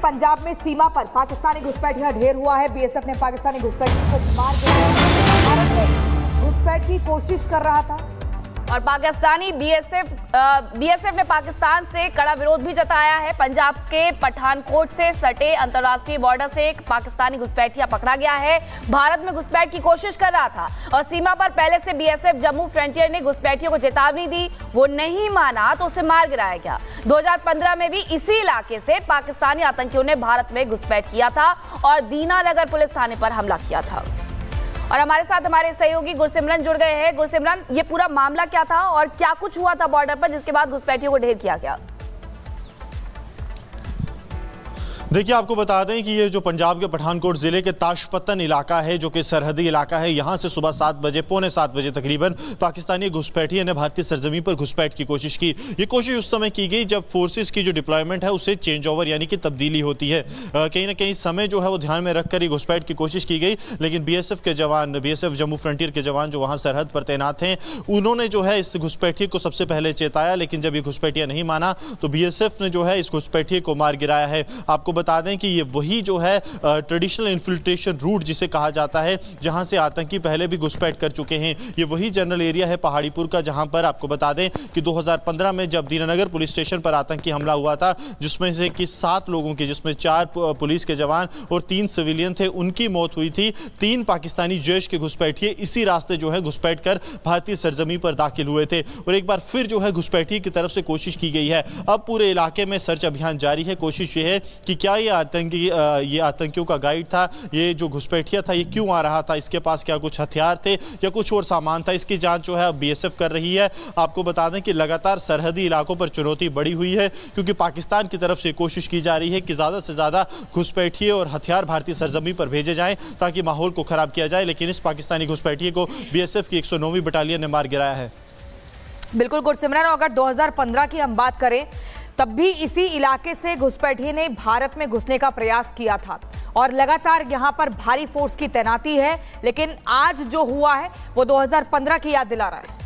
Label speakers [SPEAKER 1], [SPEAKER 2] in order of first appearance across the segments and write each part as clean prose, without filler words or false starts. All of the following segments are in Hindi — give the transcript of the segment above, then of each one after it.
[SPEAKER 1] पंजाब में सीमा पर पाकिस्तानी घुसपैठियों का ढेर हुआ है। बीएसएफ ने पाकिस्तानी घुसपैठियों को मार दिया। भारत में घुसपैठ की कोशिश कर रहा था
[SPEAKER 2] और पाकिस्तानी बीएसएफ ने पाकिस्तान से कड़ा विरोध भी जताया है। पंजाब के पठानकोट से सटे अंतर्राष्ट्रीय बॉर्डर से एक पाकिस्तानी घुसपैठिया पकड़ा गया है। भारत में घुसपैठ की कोशिश कर रहा था और सीमा पर पहले से बीएसएफ जम्मू फ्रंटियर ने घुसपैठियों को चेतावनी दी, वो नहीं माना तो उसे मार गिराया गया। 2015 में भी इसी इलाके से पाकिस्तानी आतंकियों ने भारत में घुसपैठ किया था और दीनानगर पुलिस थाने पर हमला किया था। और हमारे साथ हमारे सहयोगी गुरसिमरन जुड़ गए हैं। गुरसिमरन, ये पूरा मामला क्या था और क्या कुछ हुआ था बॉर्डर पर जिसके बाद घुसपैठियों को ढेर किया गया?
[SPEAKER 3] देखिए, आपको बता दें कि ये जो पंजाब के पठानकोट जिले के ताशपतन इलाका है, जो कि सरहदी इलाका है, यहाँ से सुबह 7 बजे, पौने 7 बजे तकरीबन पाकिस्तानी घुसपैठियों ने भारतीय सरजमीन पर घुसपैठ की कोशिश की। ये कोशिश उस समय की गई जब फोर्सेस की जो डिप्लॉयमेंट है उससे चेंज ओवर यानी कि तब्दीली होती है। कहीं ना कहीं समय जो है वो ध्यान में रखकर ही घुसपैठ की कोशिश की गई, लेकिन बीएसएफ जम्मू फ्रंटियर के जवान जो वहाँ सरहद पर तैनात हैं, उन्होंने जो है इस घुसपैठी को सबसे पहले चेताया, लेकिन जब ये घुसपैठिया नहीं माना तो बीएसएफ ने जो है इस घुसपैठिए को मार गिराया है। आपको बता दें कि ये वही जो है ट्रेडिशनल इन्फिल्ट्रेशन रूट जिसे कहा जाता है, जहां से आतंकी पहले भी घुसपैठ कर चुके हैं। ये वही जनरल एरिया है पहाड़ीपुर का, जहां पर आपको बता दें कि 2015 में जब दीनानगर पुलिस स्टेशन पर आतंकी हमला हुआ था, जिसमें से कि 7 लोगों की, जिसमें 4 पुलिस के जवान और 3 सिविलियन थे, उनकी मौत हुई थी। 3 पाकिस्तानी जैश के घुसपैठिए इसी रास्ते जो है घुसपैठ कर भारतीय सरजमीन पर दाखिल हुए थे और एक बार फिर जो है घुसपैठी की तरफ से कोशिश की गई है। अब पूरे इलाके में सर्च अभियान जारी है। कोशिश ये है कि क्या ये आतंकियों का गाइड था, ये जो घुसपैठिया था, ये क्यों आ रहा था, इसके पास क्या कुछ हथियार थे या कुछ और सामान था, इसकी जांच जो है बीएसएफ कर रही है। आपको बता दें कि लगातार सरहदी इलाकों पर चुनौती बढ़ी हुई है, क्योंकि पाकिस्तान की तरफ से कोशिश की जा रही है कि ज़्यादा से ज़्यादा घुसपैठिए और हथियार भारतीय सरजमीन पर भेजे जाएं ताकि माहौल को खराब किया जाए, लेकिन इस पाकिस्तानी घुसपैठिए को बीएसएफ की 109वीं बटालियन ने मार गिराया है।
[SPEAKER 1] बिल्कुल गुरसिमरन, अगर 2015 की हम बात करें तब भी इसी इलाके से घुसपैठिए ने भारत में घुसने का प्रयास किया था और लगातार यहां पर भारी फोर्स की तैनाती है, लेकिन आज जो हुआ है वो 2015 की याद दिला रहा है।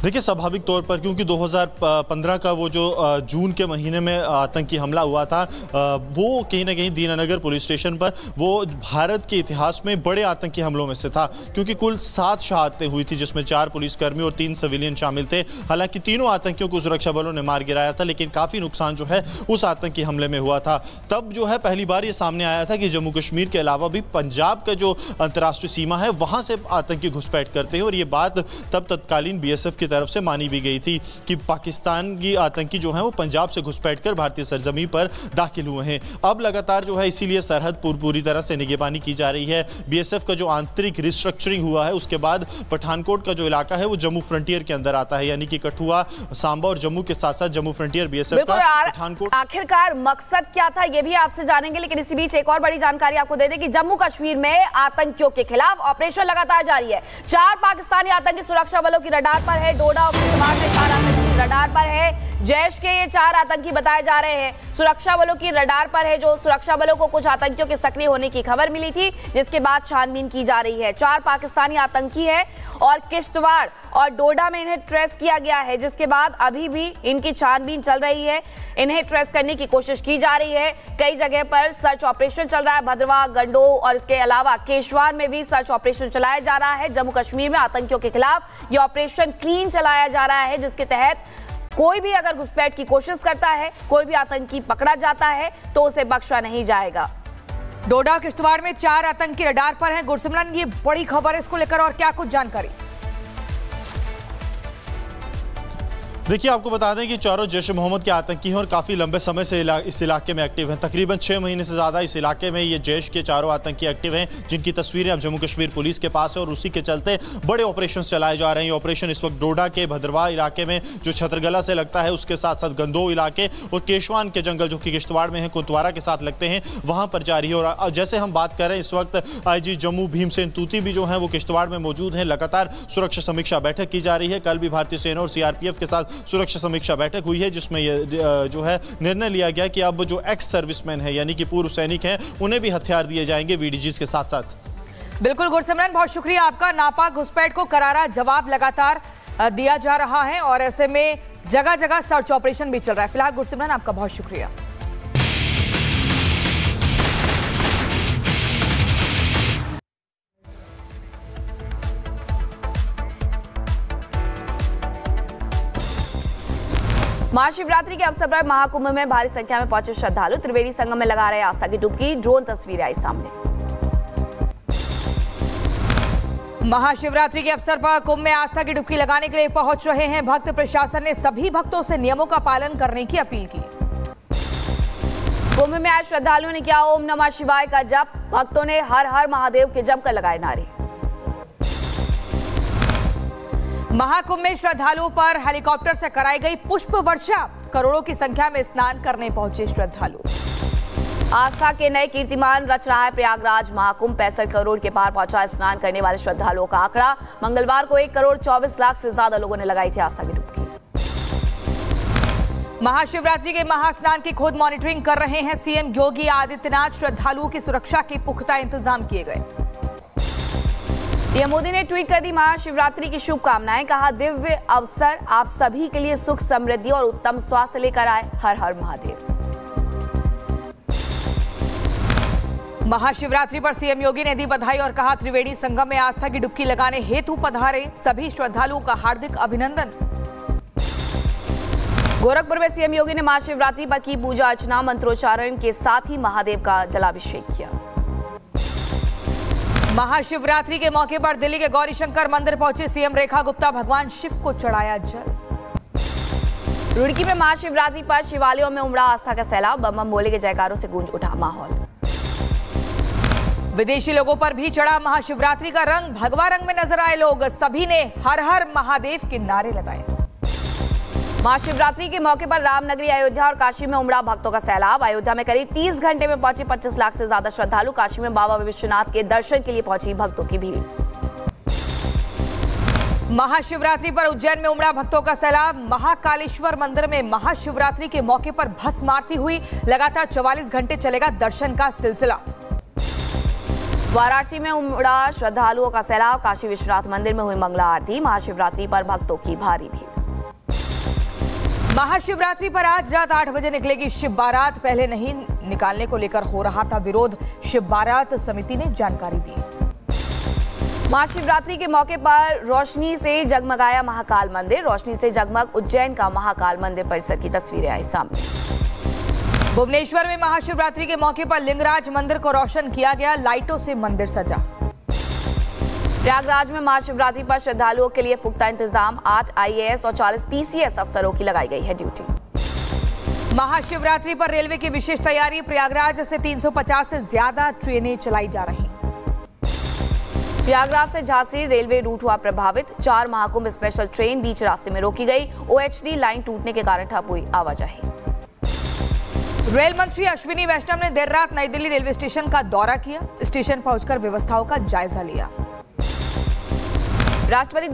[SPEAKER 3] देखिए, स्वाभाविक तौर पर क्योंकि 2015 का वो जो जून के महीने में आतंकी हमला हुआ था, वो कहीं ना कहीं दीनानगर पुलिस स्टेशन पर वो भारत के इतिहास में बड़े आतंकी हमलों में से था, क्योंकि कुल 7 शहादतें हुई थी, जिसमें 4 पुलिसकर्मी और 3 सिविलियन शामिल थे। हालांकि तीनों आतंकियों को सुरक्षा बलों ने मार गिराया था, लेकिन काफ़ी नुकसान जो है उस आतंकी हमले में हुआ था। तब जो है पहली बार ये सामने आया था कि जम्मू कश्मीर के अलावा भी पंजाब का जो अंतर्राष्ट्रीय सीमा है वहाँ से आतंकी घुसपैठ करते हैं, और ये बात तब तत्कालीन बीएसएफ की तरफ से मानी भी गई थी कि पाकिस्तान की आतंकी जो है वो पंजाब से घुसपैठ कर भारतीय सरजमीन पर दाखिल हुए हैं। अब लगातार जो है इसीलिए सरहद पूरी तरह से निगरानी की जा रही है। बीएसएफ का जो आंतरिक रिस्ट्रक्चरिंग हुआ है उसके बाद पठानकोट का जो इलाका है वो जम्मू फ्रंटियर के अंदर आता है, यानी कि कठुआ, सांबा और जम्मू के साथ साथ जम्मू फ्रंटियर बीएसएफ का पठानकोट।
[SPEAKER 2] आखिरकार मकसद क्या था ये भी आपसे जानेंगे, लेकिन इसी बीच एक और बड़ी जानकारी आपको दे दें कि जम्मू कश्मीर में आतंकियों के खिलाफ ऑपरेशन लगातार जारी है। 4 पाकिस्तानी आतंकी सुरक्षा बलों की रडार पर है। डोडा और किश्तवाड़ में 4 आतंकी रडार पर है। जैश के ये 4 आतंकी बताए जा रहे हैं, सुरक्षा बलों की रडार पर है। जो सुरक्षा बलों को कुछ आतंकियों के सक्रिय होने की खबर मिली थी, जिसके बाद छानबीन की जा रही है। 4 पाकिस्तानी आतंकी है और किश्तवाड़ और डोडा में इन्हें ट्रेस किया गया है, जिसके बाद अभी भी इनकी छानबीन चल रही है। इन्हें ट्रेस करने की कोशिश की जा रही है। कई जगह पर सर्च ऑपरेशन चल रहा है, भद्रवा, गंडो और इसके अलावा केशवार में भी सर्च ऑपरेशन चलाया जा रहा है। जम्मू कश्मीर में आतंकियों के खिलाफ ये ऑपरेशन क्लीन चलाया जा रहा है, जिसके तहत कोई भी अगर घुसपैठ की कोशिश करता है, कोई भी आतंकी पकड़ा जाता है तो उसे बख्शा नहीं जाएगा।
[SPEAKER 1] डोडा किश्तवाड़ में 4 आतंकी रडार पर हैं। गुरसिमरन, ये बड़ी खबर है, इसको लेकर और क्या कुछ जानकारी?
[SPEAKER 3] देखिए, आपको बता दें कि चारों जैश ए मोहम्मद के आतंकी हैं और काफ़ी लंबे समय से इस इलाके में एक्टिव हैं। तकरीबन 6 महीने से ज़्यादा इस इलाके में ये जैश के चारों आतंकी एक्टिव हैं, जिनकी तस्वीरें अब जम्मू कश्मीर पुलिस के पास है और उसी के चलते बड़े ऑपरेशन चलाए जा रहे हैं। ये ऑपरेशन इस वक्त डोडा के भद्रवा इलाके में जो छतरगला से लगता है, उसके साथ साथ गंदो इलाके और केशवान के जंगल जो कि किश्तवाड़ में है, कुतवारा के साथ लगते हैं, वहाँ पर जारी है। और जैसे हम बात कर रहे हैं इस वक्त आईजी जम्मू भीमसेन तूती भी जो है वो किश्तवाड़ में मौजूद हैं। लगातार सुरक्षा समीक्षा बैठक की जा रही है। कल भी भारतीय सेना और सीआरपीएफ के साथ सुरक्षा समीक्षा बैठक हुई है, जिसमें यह जो है निर्णय लिया गया कि अब जो एक्स सर्विसमैन है यानी कि पूर्व सैनिक हैं, उन्हें भी हथियार दिए जाएंगे वीडीजीज के साथ साथ।
[SPEAKER 1] बिल्कुल गुरसिमरन, बहुत शुक्रिया आपका। नापाक घुसपैठ को करारा जवाब लगातार दिया जा रहा है और ऐसे में जगह जगह सर्च ऑपरेशन भी चल रहा है। फिलहाल गुरसिमरन, आपका बहुत शुक्रिया।
[SPEAKER 2] महाशिवरात्रि के अवसर पर महाकुंभ में भारी संख्या में पहुंचे श्रद्धालु त्रिवेणी संगम में लगा रहे आस्था की डुबकी। ड्रोन तस्वीरें आई सामने।
[SPEAKER 1] महाशिवरात्रि के अवसर पर कुंभ में आस्था की डुबकी लगाने के लिए पहुंच रहे हैं भक्त। प्रशासन ने सभी भक्तों से नियमों का पालन करने की अपील की।
[SPEAKER 2] कुंभ में आए श्रद्धालुओं ने किया ओम नमः शिवाय का जप। भक्तों ने हर हर महादेव के जमकर लगाए नारे।
[SPEAKER 1] महाकुंभ में श्रद्धालुओं पर हेलीकॉप्टर से कराई गई पुष्प वर्षा। करोड़ों की संख्या में स्नान करने पहुंचे श्रद्धालु।
[SPEAKER 2] आस्था के नए कीर्तिमान रच रहा है प्रयागराज महाकुंभ। 65 करोड़ के पार पहुंचा स्नान करने वाले श्रद्धालुओं का आंकड़ा। मंगलवार को 1 करोड़ 24 लाख से ज्यादा लोगों ने लगाई थी आस्था की डुबकी।
[SPEAKER 1] महाशिवरात्रि के महास्नान की खुद मॉनिटरिंग कर रहे हैं सीएम योगी आदित्यनाथ। श्रद्धालुओं की सुरक्षा के पुख्ता इंतजाम किए गए।
[SPEAKER 2] पीएम मोदी ने ट्वीट कर दी महाशिवरात्रि की शुभकामनाएं। कहा दिव्य अवसर आप सभी के लिए सुख समृद्धि और उत्तम स्वास्थ्य लेकर आए। हर हर महादेव।
[SPEAKER 1] महाशिवरात्रि पर सीएम योगी ने दी बधाई और कहा त्रिवेणी संगम में आस्था की डुबकी लगाने हेतु पधारे सभी श्रद्धालुओं का हार्दिक अभिनंदन।
[SPEAKER 2] गोरखपुर में सीएम योगी ने महाशिवरात्रि पर की पूजा अर्चना। मंत्रोच्चारण के साथ ही महादेव का जलाभिषेक किया।
[SPEAKER 1] महाशिवरात्रि के मौके पर दिल्ली के गौरीशंकर मंदिर पहुंचे सीएम रेखा गुप्ता। भगवान शिव को चढ़ाया जल।
[SPEAKER 2] रुड़की में महाशिवरात्रि पर शिवालयों में उमड़ा आस्था का सैलाब। बम बम बोले के जयकारों से गूंज उठा माहौल।
[SPEAKER 1] विदेशी लोगों पर भी चढ़ा महाशिवरात्रि का रंग। भगवा रंग में नजर आए लोग। सभी ने हर हर महादेव के नारे लगाए।
[SPEAKER 2] महाशिवरात्रि के मौके पर रामनगरी अयोध्या और काशी में उमड़ा भक्तों का सैलाब। अयोध्या में करीब 30 घंटे में पहुंचे 25 लाख से ज्यादा श्रद्धालु। काशी में बाबा विश्वनाथ के दर्शन के लिए पहुंची भक्तों की भीड़।
[SPEAKER 1] महाशिवरात्रि पर उज्जैन में उमड़ा भक्तों का सैलाब। महाकालेश्वर मंदिर में महाशिवरात्रि के मौके पर भस्म आरती हुई। लगातार 44 घंटे चलेगा दर्शन का सिलसिला।
[SPEAKER 2] वाराणसी में उमड़ा श्रद्धालुओं का सैलाब। काशी विश्वनाथ मंदिर में हुई मंगला आरती। महाशिवरात्रि पर भक्तों की भारी भीड़।
[SPEAKER 1] महाशिवरात्रि पर आज रात 8 बजे निकलेगी शिव बारात। पहले नहीं निकालने को लेकर हो रहा था विरोध। शिव बारात समिति ने जानकारी दी।
[SPEAKER 2] महाशिवरात्रि के मौके पर रोशनी से जगमगाया महाकाल मंदिर। रोशनी से जगमग उज्जैन का महाकाल मंदिर परिसर की तस्वीरें आई सामने।
[SPEAKER 1] भुवनेश्वर में महाशिवरात्रि के मौके पर लिंगराज मंदिर को रोशन किया गया। लाइटों से मंदिर सजा।
[SPEAKER 2] प्रयागराज में महाशिवरात्रि पर श्रद्धालुओं के लिए पुख्ता इंतजाम। 8 IAS और 40 PCS अफसरों की लगाई गई है ड्यूटी।
[SPEAKER 1] महाशिवरात्रि पर रेलवे की विशेष तैयारी। प्रयागराज से 350 से ज्यादा ट्रेनें चलाई जा रही।
[SPEAKER 2] प्रयागराज से झांसी रेलवे रूट हुआ प्रभावित। 4 महाकुंभ स्पेशल ट्रेन बीच रास्ते में रोकी गई। OHD लाइन टूटने के कारण ठप हुई आवाजाही।
[SPEAKER 1] रेल मंत्री अश्विनी वैष्णव ने देर रात नई दिल्ली रेलवे स्टेशन का दौरा किया। स्टेशन पहुंचकर व्यवस्थाओं का जायजा लिया।
[SPEAKER 2] राष्ट्रपति